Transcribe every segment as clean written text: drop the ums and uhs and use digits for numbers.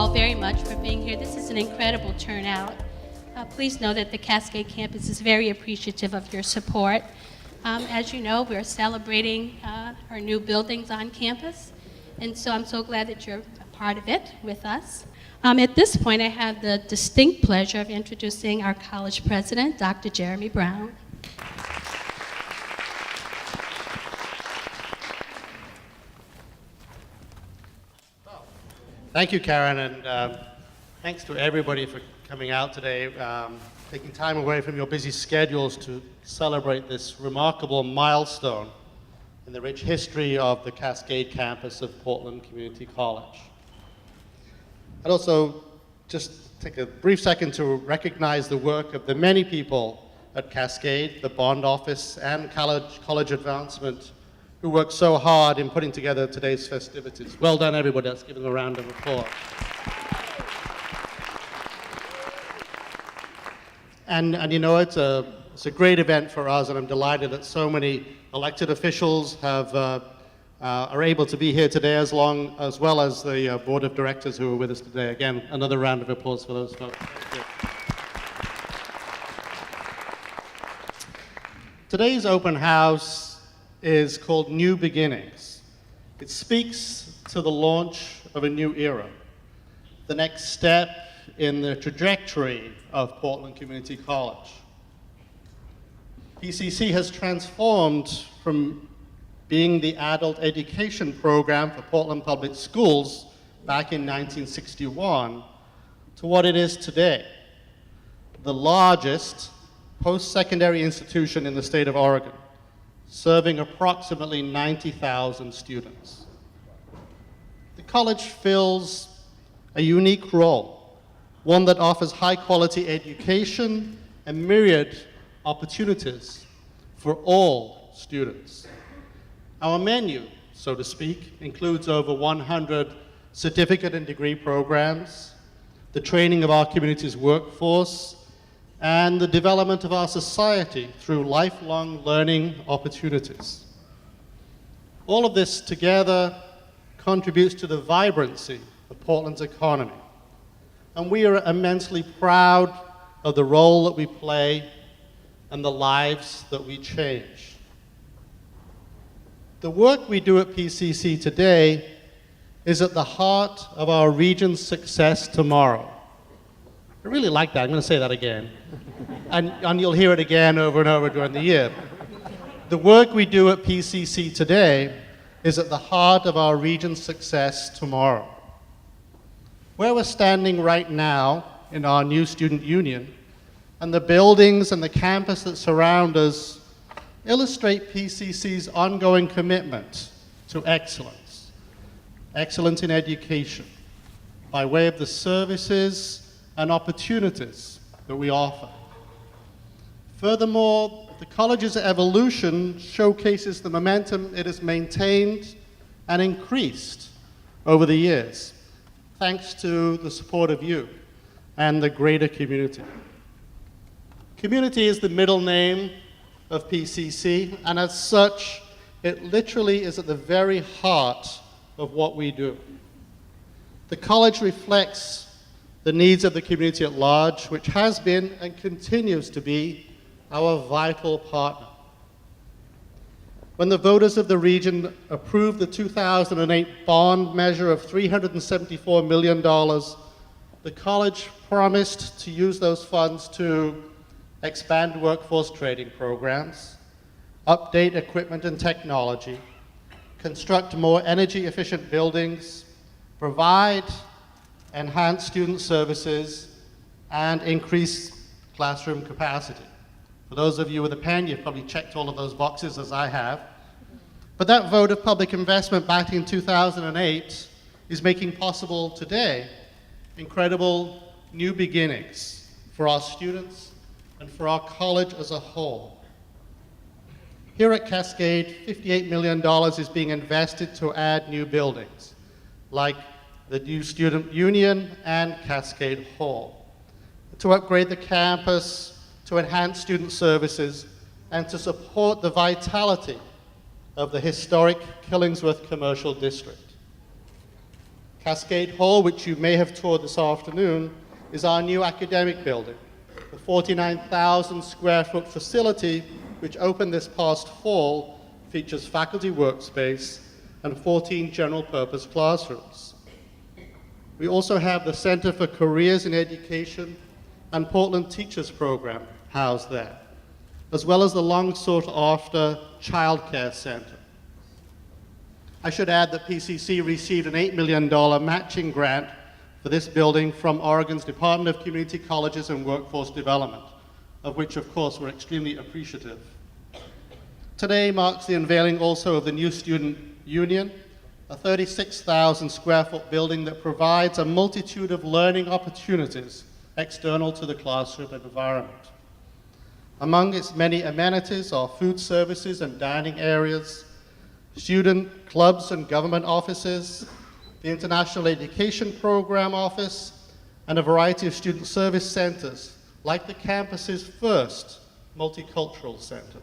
all very much for being here. This is an incredible turnout. Please know that the Cascade campus is very appreciative of your support. As you know, we're celebrating our new buildings on campus, and so I'm so glad that you're a part of it with us. At this point, I have the distinct pleasure of introducing our college president, Dr. Jeremy Brown. Thank you, Karen, and thanks to everybody for coming out today, taking time away from your busy schedules to celebrate this remarkable milestone in the rich history of the Cascade campus of Portland Community College. I'd also just take a brief second to recognize the work of the many people at Cascade, the bond office, and college advancement who worked so hard in putting together today's festivities. Well done, everybody. Let's give them a round of applause. And you know, it's a great event for us, and I'm delighted that so many elected officials are able to be here today, as well as the board of directors who are with us today. Again, another round of applause for those folks. Today's open house is called New Beginnings. It speaks to the launch of a new era, the next step in the trajectory of Portland Community College. PCC has transformed from being the adult education program for Portland Public Schools back in 1961 to what it is today, the largest post-secondary institution in the state of Oregon, serving approximately 90,000 students. The college fills a unique role, one that offers high-quality education and myriad opportunities for all students. Our menu, so to speak, includes over 100 certificate and degree programs, the training of our community's workforce, and the development of our society through lifelong learning opportunities. All of this together contributes to the vibrancy of Portland's economy, and we are immensely proud of the role that we play and the lives that we change. The work we do at PCC today is at the heart of our region's success tomorrow. I really like that. I'm going to say that again. And you'll hear it again over and over during the year. The work we do at PCC today is at the heart of our region's success tomorrow. Where we're standing right now in our new student union, and the buildings and the campus that surround us illustrate PCC's ongoing commitment to excellence. Excellence in education, by way of the services and opportunities that we offer. Furthermore, the college's evolution showcases the momentum it has maintained and increased over the years, thanks to the support of you and the greater community. Community is the middle name of PCC, and as such, it literally is at the very heart of what we do. The college reflects the needs of the community at large, which has been and continues to be our vital partner. When the voters of the region approved the 2008 bond measure of $374 million, the college promised to use those funds to expand workforce training programs, update equipment and technology, construct more energy-efficient buildings, provide enhanced student services, and increase classroom capacity. For those of you with a pen, you've probably checked all of those boxes, as I have. But that vote of public investment back in 2008 is making possible today incredible new beginnings for our students and for our college as a whole. Here at Cascade, $58 million is being invested to add new buildings, like the new Student Union and Cascade Hall, to upgrade the campus, to enhance student services, and to support the vitality of the historic Killingsworth Commercial District. Cascade Hall, which you may have toured this afternoon, is our new academic building, the 49,000 square foot facility which opened this past fall features faculty workspace and 14 general purpose classrooms. We also have the Center for Careers in Education and Portland Teachers Program housed there, as well as the long sought after Childcare Center. I should add that PCC received an $8 million matching grant for this building from Oregon's Department of Community Colleges and Workforce Development, of which, of course, we're extremely appreciative. Today marks the unveiling also of the new Student Union, a 36,000 square foot building that provides a multitude of learning opportunities external to the classroom environment. Among its many amenities are food services and dining areas, student clubs and government offices, the International Education Program Office, and a variety of student service centers, like the campus's first multicultural center.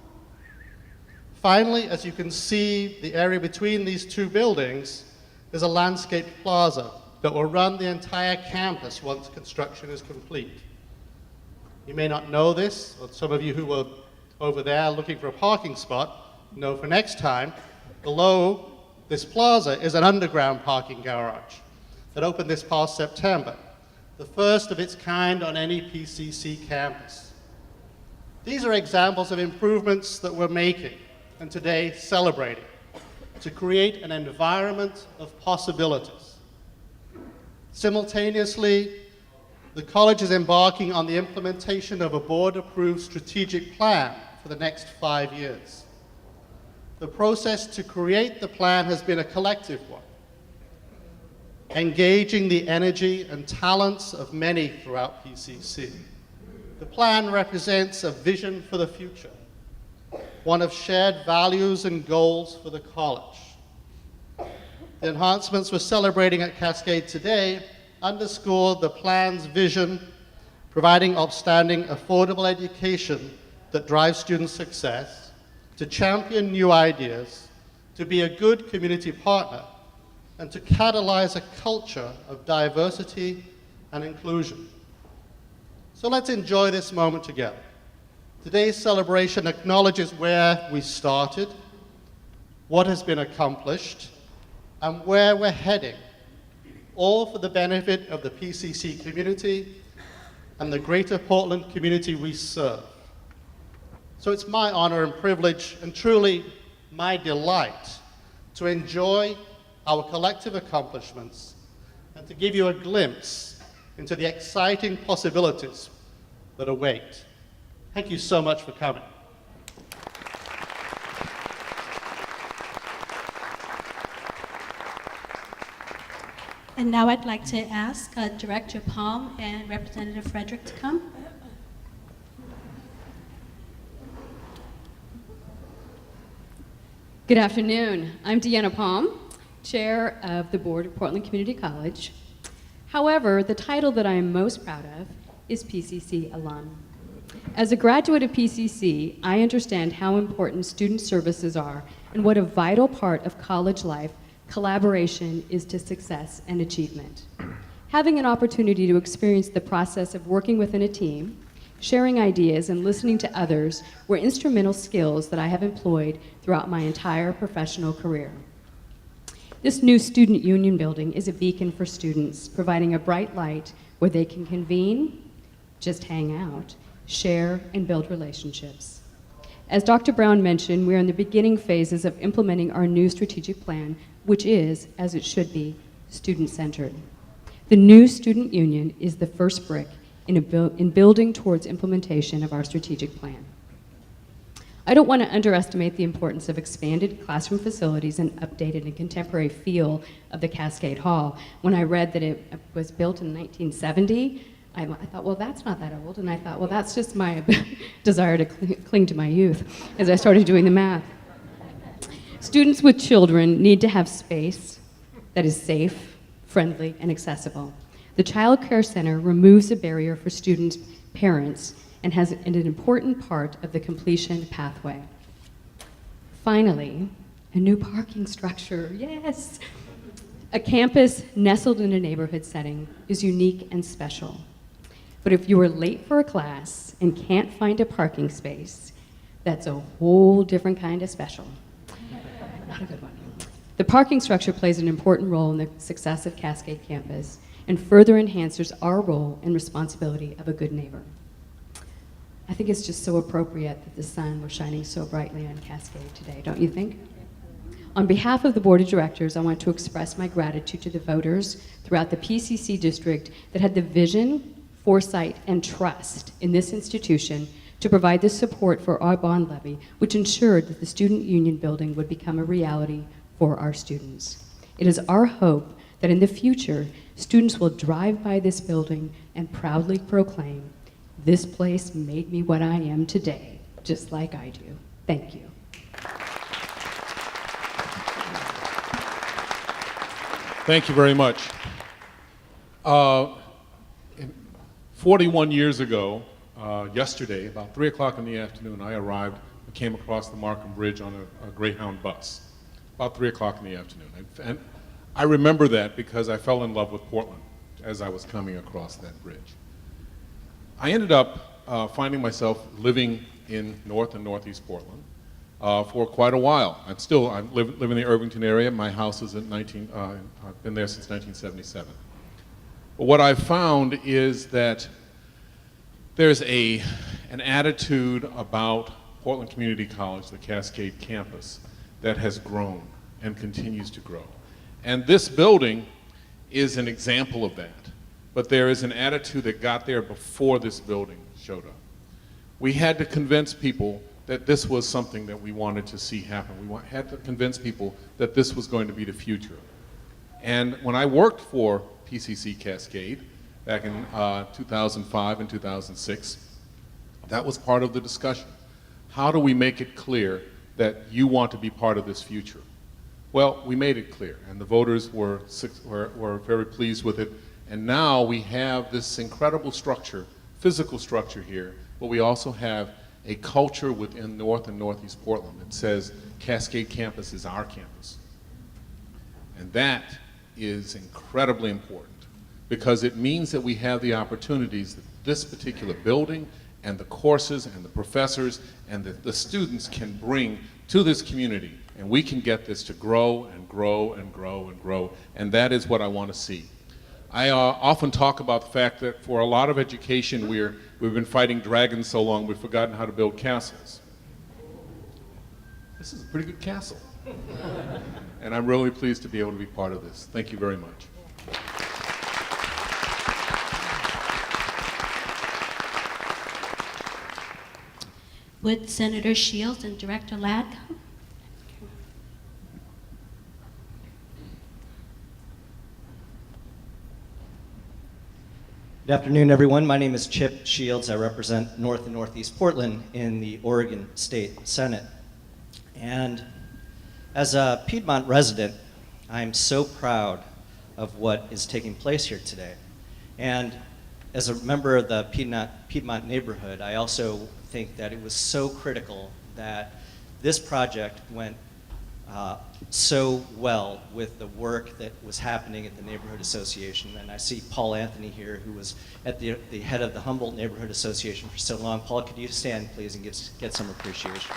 Finally, as you can see, the area between these two buildings is a landscaped plaza that will run the entire campus once construction is complete. You may not know this, or some of you who were over there looking for a parking spot know for next time, below this plaza is an underground parking garage that opened this past September, the first of its kind on any PCC campus. These are examples of improvements that we're making and today celebrating to create an environment of possibilities. Simultaneously, the college is embarking on the implementation of a board-approved strategic plan for the next 5 years. The process to create the plan has been a collective one, engaging the energy and talents of many throughout PCC. The plan represents a vision for the future, one of shared values and goals for the college. The enhancements we're celebrating at Cascade today underscore the plan's vision, providing outstanding, affordable education that drives student success, to champion new ideas, to be a good community partner, and to catalyze a culture of diversity and inclusion. So let's enjoy this moment together. Today's celebration acknowledges where we started, what has been accomplished, and where we're heading, all for the benefit of the PCC community and the greater Portland community we serve. So it's my honor and privilege, and truly my delight, to enjoy our collective accomplishments and to give you a glimpse into the exciting possibilities that await. Thank you so much for coming. And now I'd like to ask Director Palm and Representative Frederick to come. Good afternoon. I'm Deanna Palm, Chair of the Board of Portland Community College. However, the title that I am most proud of is PCC alum. As a graduate of PCC, I understand how important student services are and what a vital part of college life collaboration is to success and achievement. Having an opportunity to experience the process of working within a team, sharing ideas, and listening to others were instrumental skills that I have employed throughout my entire professional career. This new student union building is a beacon for students, providing a bright light where they can convene, just hang out, share, and build relationships. As Dr. Brown mentioned, we are in the beginning phases of implementing our new strategic plan, which is, as it should be, student-centered. The new student union is the first brick in building towards implementation of our strategic plan. I don't want to underestimate the importance of expanded classroom facilities and updated and contemporary feel of the Cascade Hall. When I read that it was built in 1970, I thought, well, that's not that old. And I thought, well, that's just my desire to cling to my youth as I started doing the math. Students with children need to have space that is safe, friendly, and accessible. The Child Care Center removes a barrier for students' parents and has an important part of the completion pathway. Finally, a new parking structure, yes! A campus nestled in a neighborhood setting is unique and special. But if you are late for a class and can't find a parking space, that's a whole different kind of special. Not a good one. The parking structure plays an important role in the success of Cascade Campus and further enhances our role and responsibility of a good neighbor. I think it's just so appropriate that the sun was shining so brightly on Cascade today, don't you think? On behalf of the Board of Directors, I want to express my gratitude to the voters throughout the PCC district that had the vision, foresight, and trust in this institution to provide the support for our bond levy, which ensured that the Student Union building would become a reality for our students. It is our hope that in the future, students will drive by this building and proudly proclaim, "This place made me what I am today," just like I do. Thank you. Thank you very much. 41 years ago, yesterday, about 3 o'clock in the afternoon, I came across the Markham Bridge on a Greyhound bus, about 3 o'clock in the afternoon. And I remember that because I fell in love with Portland as I was coming across that bridge. I ended up finding myself living in North and Northeast Portland for quite a while. I live in the Irvington area. My house is I've been there since 1977. But what I've found is that there's an attitude about Portland Community College, the Cascade campus, that has grown and continues to grow. And this building is an example of that. But there is an attitude that got there before this building showed up. We had to convince people that this was something that we wanted to see happen. Had to convince people that this was going to be the future. And when I worked for PCC Cascade back in 2005 and 2006, that was part of the discussion. How do we make it clear that you want to be part of this future? Well, we made it clear, and the voters were very pleased with it. And now we have this incredible structure, physical structure here, but we also have a culture within North and Northeast Portland that says Cascade Campus is our campus. And that is incredibly important because it means that we have the opportunities that this particular building and the courses and the professors and the students can bring to this community. And we can get this to grow and grow and grow and grow. And that is what I want to see. I often talk about the fact that for a lot of education, we've been fighting dragons so long, we've forgotten how to build castles. This is a pretty good castle. And I'm really pleased to be able to be part of this. Thank you very much. Would Senator Shields and Director Ladd come? Good afternoon, everyone. My name is Chip Shields. I represent North and Northeast Portland in the Oregon State Senate. And as a Piedmont resident, I'm so proud of what is taking place here today. And as a member of the Piedmont neighborhood, I also think that it was so critical that this project went so well with the work that was happening at the Neighborhood Association. And I see Paul Anthony here, who was at the head of the Humboldt Neighborhood Association for so long. Paul, could you stand, please, and get some appreciation?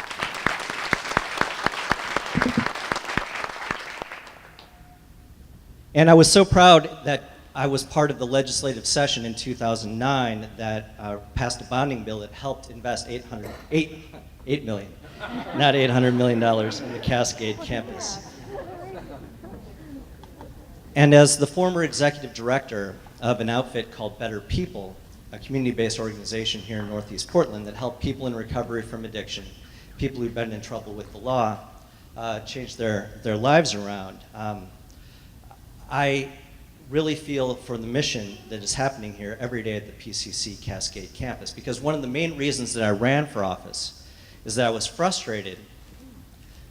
And I was so proud that I was part of the legislative session in 2009 that passed a bonding bill that helped invest $8 million, not $800 million in the Cascade campus. And as the former executive director of an outfit called Better People, a community-based organization here in Northeast Portland that helped people in recovery from addiction, people who've been in trouble with the law, change their lives around, I really feel for the mission that is happening here every day at the PCC Cascade campus, because one of the main reasons that I ran for office is that I was frustrated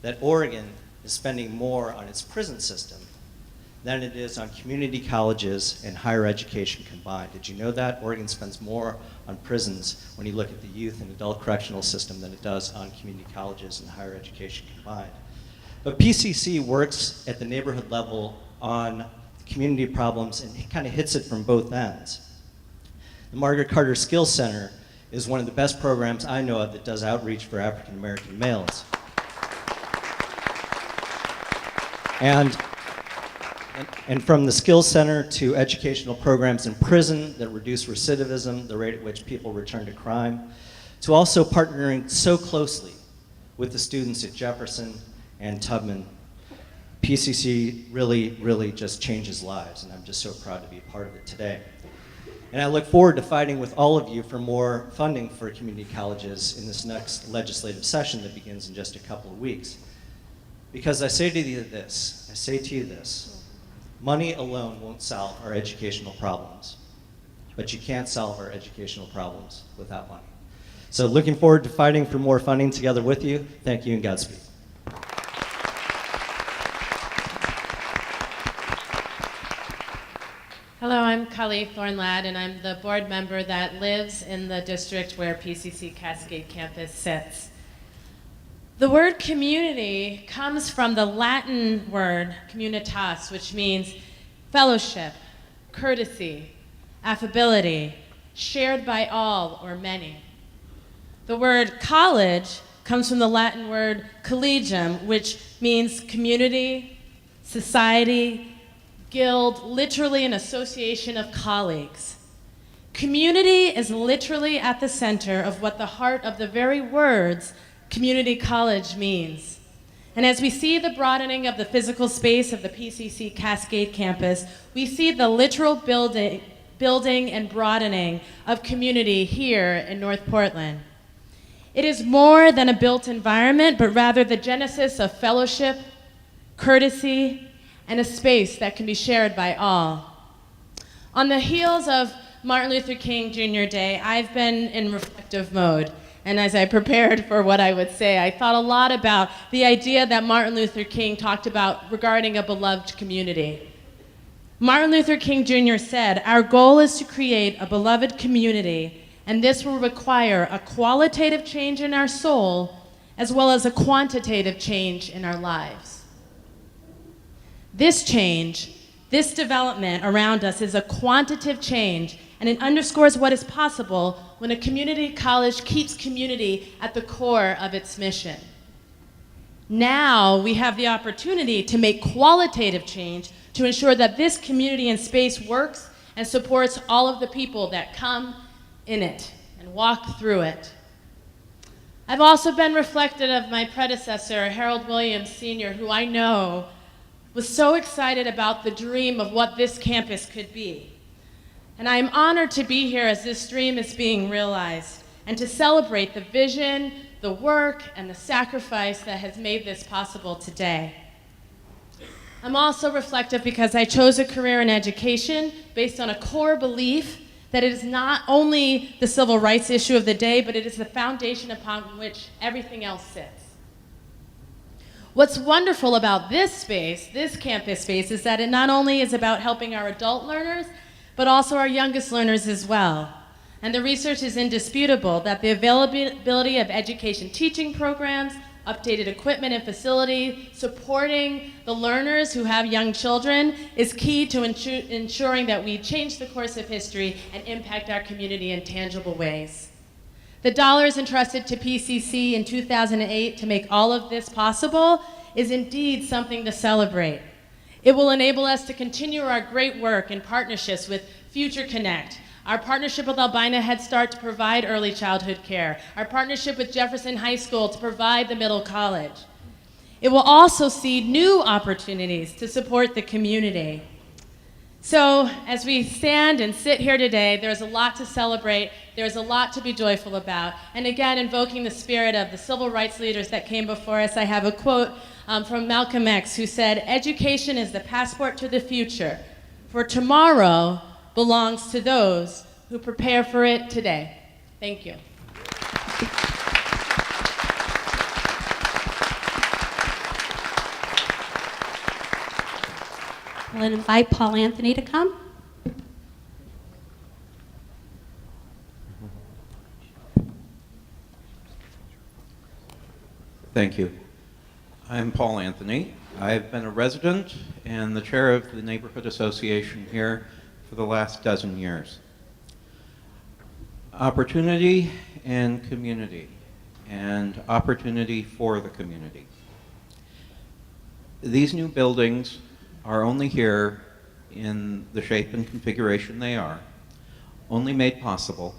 that Oregon is spending more on its prison system than it is on community colleges and higher education combined. Did you know that? Oregon spends more on prisons when you look at the youth and adult correctional system than it does on community colleges and higher education combined. But PCC works at the neighborhood level on community problems and kind of hits it from both ends. The Margaret Carter Skills Center is one of the best programs I know of that does outreach for African American males. And from the Skills Center to educational programs in prison that reduce recidivism, the rate at which people return to crime, to also partnering so closely with the students at Jefferson and Tubman, PCC really, really just changes lives, and I'm just so proud to be a part of it today. And I look forward to fighting with all of you for more funding for community colleges in this next legislative session that begins in just a couple of weeks. Because I say to you this, money alone won't solve our educational problems, but you can't solve our educational problems without money. So looking forward to fighting for more funding together with you. Thank you and Godspeed. Hello, I'm Kali Thornlad, and I'm the board member that lives in the district where PCC Cascade Campus sits. The word community comes from the Latin word communitas, which means fellowship, courtesy, affability, shared by all or many. The word college comes from the Latin word collegium, which means community, society, guild, literally an association of colleagues. Community is literally at the center of what the heart of the very words community college means. And as we see the broadening of the physical space of the PCC Cascade campus, we see the literal building and broadening of community here in North Portland. It is more than a built environment, but rather the genesis of fellowship, courtesy, and a space that can be shared by all. On the heels of Martin Luther King Jr. Day, I've been in reflective mode. And as I prepared for what I would say, I thought a lot about the idea that Martin Luther King talked about regarding a beloved community. Martin Luther King Jr. said, "Our goal is to create a beloved community, and this will require a qualitative change in our soul as well as a quantitative change in our lives." This change, this development around us is a quantitative change, and it underscores what is possible when a community college keeps community at the core of its mission. Now we have the opportunity to make qualitative change to ensure that this community and space works and supports all of the people that come in it and walk through it. I've also been reflective of my predecessor, Harold Williams Sr., who I know was so excited about the dream of what this campus could be. And I am honored to be here as this dream is being realized and to celebrate the vision, the work, and the sacrifice that has made this possible today. I'm also reflective because I chose a career in education based on a core belief that it is not only the civil rights issue of the day, but it is the foundation upon which everything else sits. What's wonderful about this space, this campus space, is that it not only is about helping our adult learners, but also our youngest learners as well. And the research is indisputable that the availability of education teaching programs, updated equipment and facility, supporting the learners who have young children is key to ensuring that we change the course of history and impact our community in tangible ways. The dollars entrusted to PCC in 2008 to make all of this possible is indeed something to celebrate. It will enable us to continue our great work in partnerships with Future Connect, our partnership with Albina Head Start to provide early childhood care, our partnership with Jefferson High School to provide the middle college. It will also see new opportunities to support the community. So as we stand and sit here today, there's a lot to celebrate, there's a lot to be joyful about. And again, invoking the spirit of the civil rights leaders that came before us, I have a quote from Malcolm X who said, "Education is the passport to the future, for tomorrow belongs to those who prepare for it today." Thank you. I'll invite Paul Anthony to come. Thank you. I'm Paul Anthony. I've been a resident and the chair of the neighborhood association here for the last dozen years. Opportunity and community, and opportunity for the community. These new buildings are only here in the shape and configuration they are, only made possible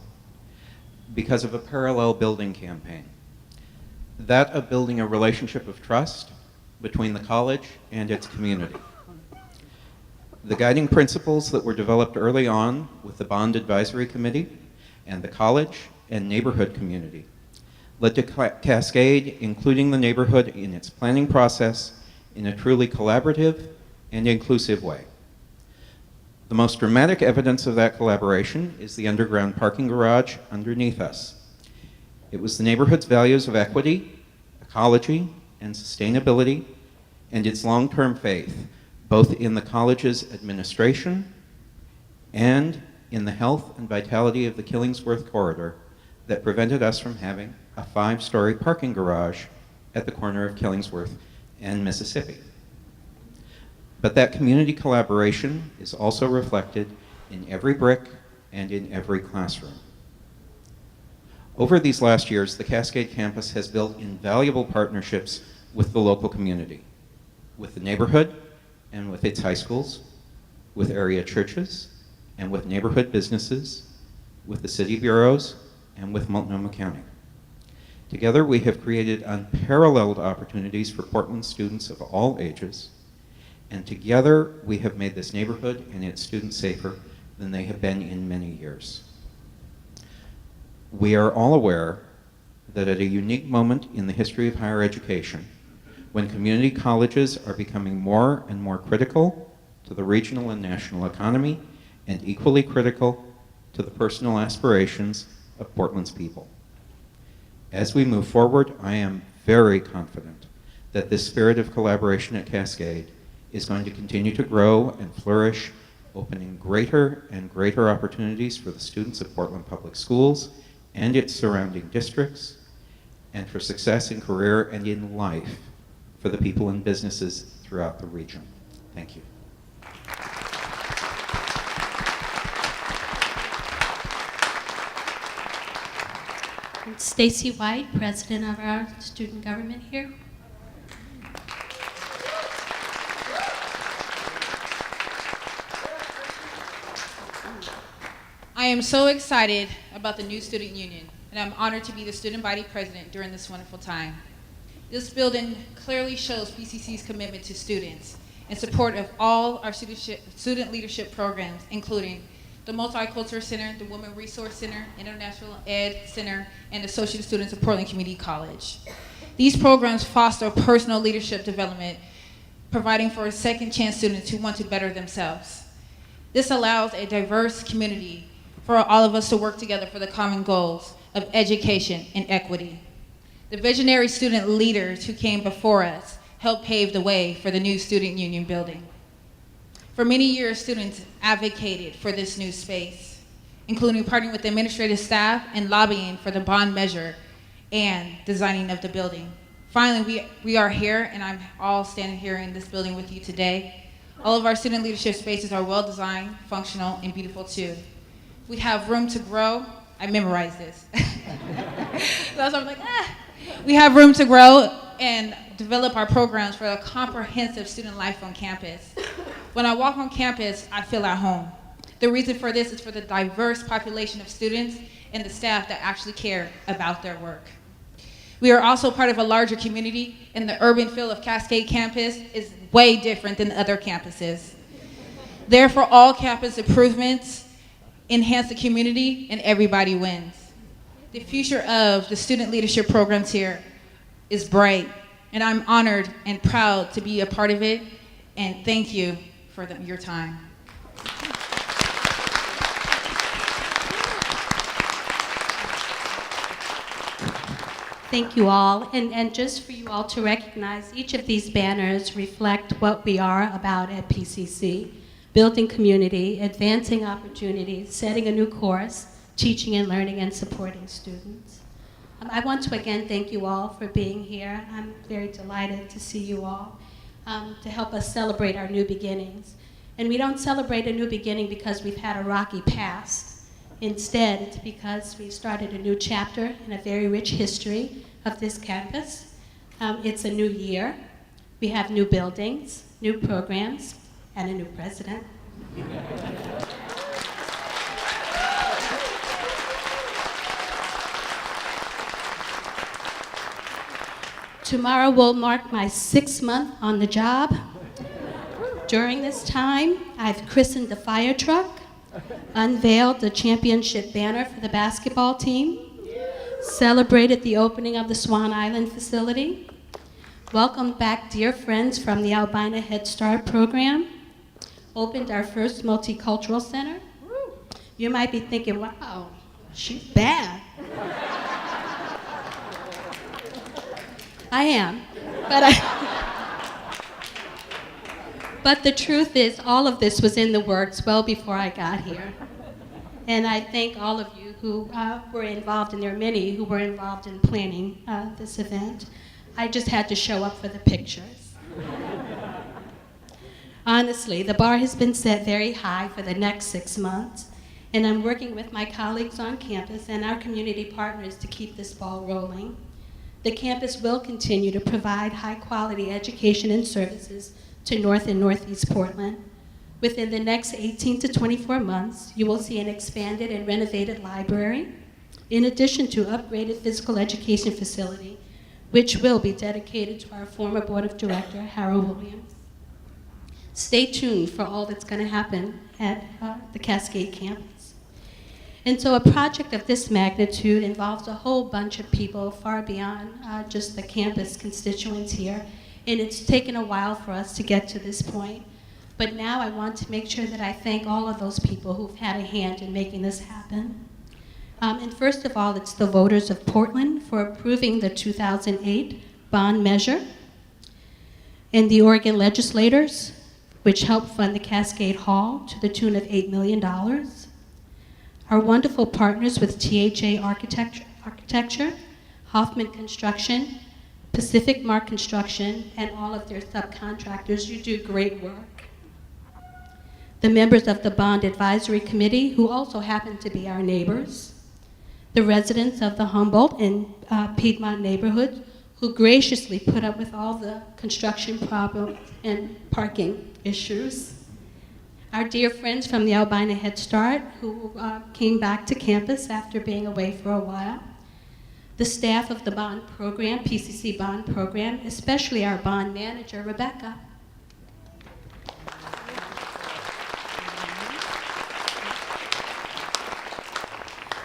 because of a parallel building campaign. That of building a relationship of trust between the college and its community. The guiding principles that were developed early on with the Bond Advisory Committee and the college and neighborhood community led to Cascade including the neighborhood in its planning process in a truly collaborative and inclusive way. The most dramatic evidence of that collaboration is the underground parking garage underneath us. It was the neighborhood's values of equity, ecology, and sustainability, and its long-term faith, both in the college's administration and in the health and vitality of the Killingsworth corridor, that prevented us from having a 5-story parking garage at the corner of Killingsworth and Mississippi. But that community collaboration is also reflected in every brick and in every classroom. Over these last years, the Cascade campus has built invaluable partnerships with the local community, with the neighborhood and with its high schools, with area churches, and with neighborhood businesses, with the city bureaus, and with Multnomah County. Together, we have created unparalleled opportunities for Portland students of all ages, and together, we have made this neighborhood and its students safer than they have been in many years. We are all aware that at a unique moment in the history of higher education, when community colleges are becoming more and more critical to the regional and national economy, and equally critical to the personal aspirations of Portland's people. As we move forward, I am very confident that this spirit of collaboration at Cascade is going to continue to grow and flourish, opening greater and greater opportunities for the students of Portland Public Schools and its surrounding districts, and for success in career and in life for the people and businesses throughout the region. Thank you. Stacy White, president of our student government here. I am so excited about the new student union, and I'm honored to be the student body president during this wonderful time. This building clearly shows PCC's commitment to students in support of all our student leadership programs, including the Multicultural Center, the Women Resource Center, International Ed Center, and Associate Students of Portland Community College. These programs foster personal leadership development, providing for second chance students who want to better themselves. This allows a diverse community for all of us to work together for the common goals of education and equity. The visionary student leaders who came before us helped pave the way for the new student union building. For many years, students advocated for this new space, including partnering with the administrative staff and lobbying for the bond measure and designing of the building. Finally, we are here, and I'm all standing here in this building with you today. All of our student leadership spaces are well designed, functional, and beautiful too. We have room to grow. I memorized this. So I'm like, We have room to grow and develop our programs for a comprehensive student life on campus. When I walk on campus, I feel at home. The reason for this is for the diverse population of students and the staff that actually care about their work. We are also part of a larger community, and the urban feel of Cascade campus is way different than other campuses. Therefore, all campus improvements enhance the community, and everybody wins. The future of the student leadership programs here is bright, and I'm honored and proud to be a part of it, and thank you for your time. Thank you all, and just for you all to recognize, each of these banners reflect what we are about at PCC: building community, advancing opportunities, setting a new course, teaching and learning and supporting students. I want to again thank you all for being here. I'm very delighted to see you all to help us celebrate our new beginnings. And we don't celebrate a new beginning because we've had a rocky past. Instead, it's because we've started a new chapter in a very rich history of this campus. It's a new year. We have new buildings, new programs, and a new president. Tomorrow will mark my 6th month on the job. During this time, I've christened the fire truck, unveiled the championship banner for the basketball team, celebrated the opening of the Swan Island facility, welcomed back dear friends from the Albina Head Start program, opened our first multicultural center. You might be thinking, wow, she's bad. I am, but the truth is all of this was in the works well before I got here. And I thank all of you who were involved, and there are many who were involved in planning this event. I just had to show up for the pictures. Honestly, the bar has been set very high for the next 6 months, and I'm working with my colleagues on campus and our community partners to keep this ball rolling. The campus will continue to provide high-quality education and services to North and Northeast Portland. Within the next 18 to 24 months, you will see an expanded and renovated library, in addition to upgraded physical education facility, which will be dedicated to our former Board of Director, Harold Williams. Stay tuned for all that's going to happen at the Cascade campus. And so a project of this magnitude involves a whole bunch of people far beyond just the campus constituents here. And it's taken a while for us to get to this point. But now I want to make sure that I thank all of those people who've had a hand in making this happen. And first of all, it's the voters of Portland for approving the 2008 bond measure, and the Oregon legislators, which helped fund the Cascade Hall to the tune of $8 million. Our wonderful partners with THA Architecture, Hoffman Construction, Pacific Mark Construction, and all of their subcontractors. You do great work. The members of the Bond Advisory Committee, who also happen to be our neighbors. The residents of the Humboldt and Piedmont neighborhoods, who graciously put up with all the construction problems and parking issues. Our dear friends from the Albina Head Start, who came back to campus after being away for a while. The staff of the bond program, PCC bond program, especially our bond manager, Rebecca.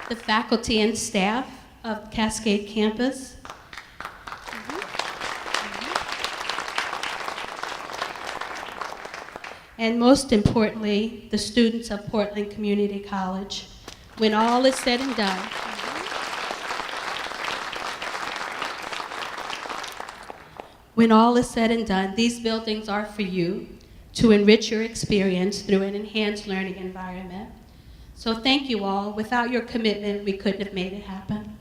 The faculty and staff of Cascade campus. And most importantly, the students of Portland Community College. When all is said and done, when all is said and done, these buildings are for you to enrich your experience through an enhanced learning environment. So thank you all. Without your commitment, we couldn't have made it happen.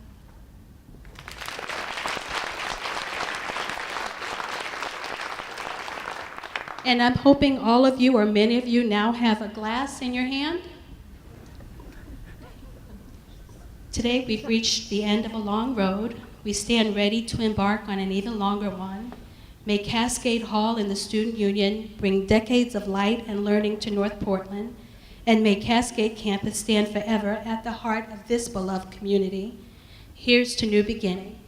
And I'm hoping all of you, or many of you, now have a glass in your hand. Today we've reached the end of a long road. We stand ready to embark on an even longer one. May Cascade Hall and the Student Union bring decades of light and learning to North Portland, and may Cascade Campus stand forever at the heart of this beloved community. Here's to new beginnings.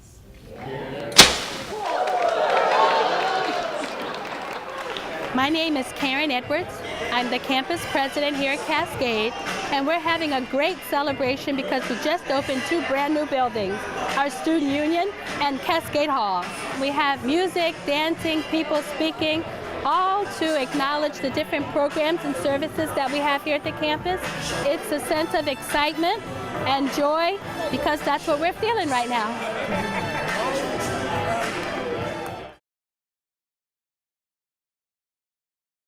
My name is Karen Edwards. I'm the campus president here at Cascade, and we're having a great celebration because we just opened 2 brand new buildings, our Student Union and Cascade Hall. We have music, dancing, people speaking, all to acknowledge the different programs and services that we have here at the campus. It's a sense of excitement and joy because that's what we're feeling right now.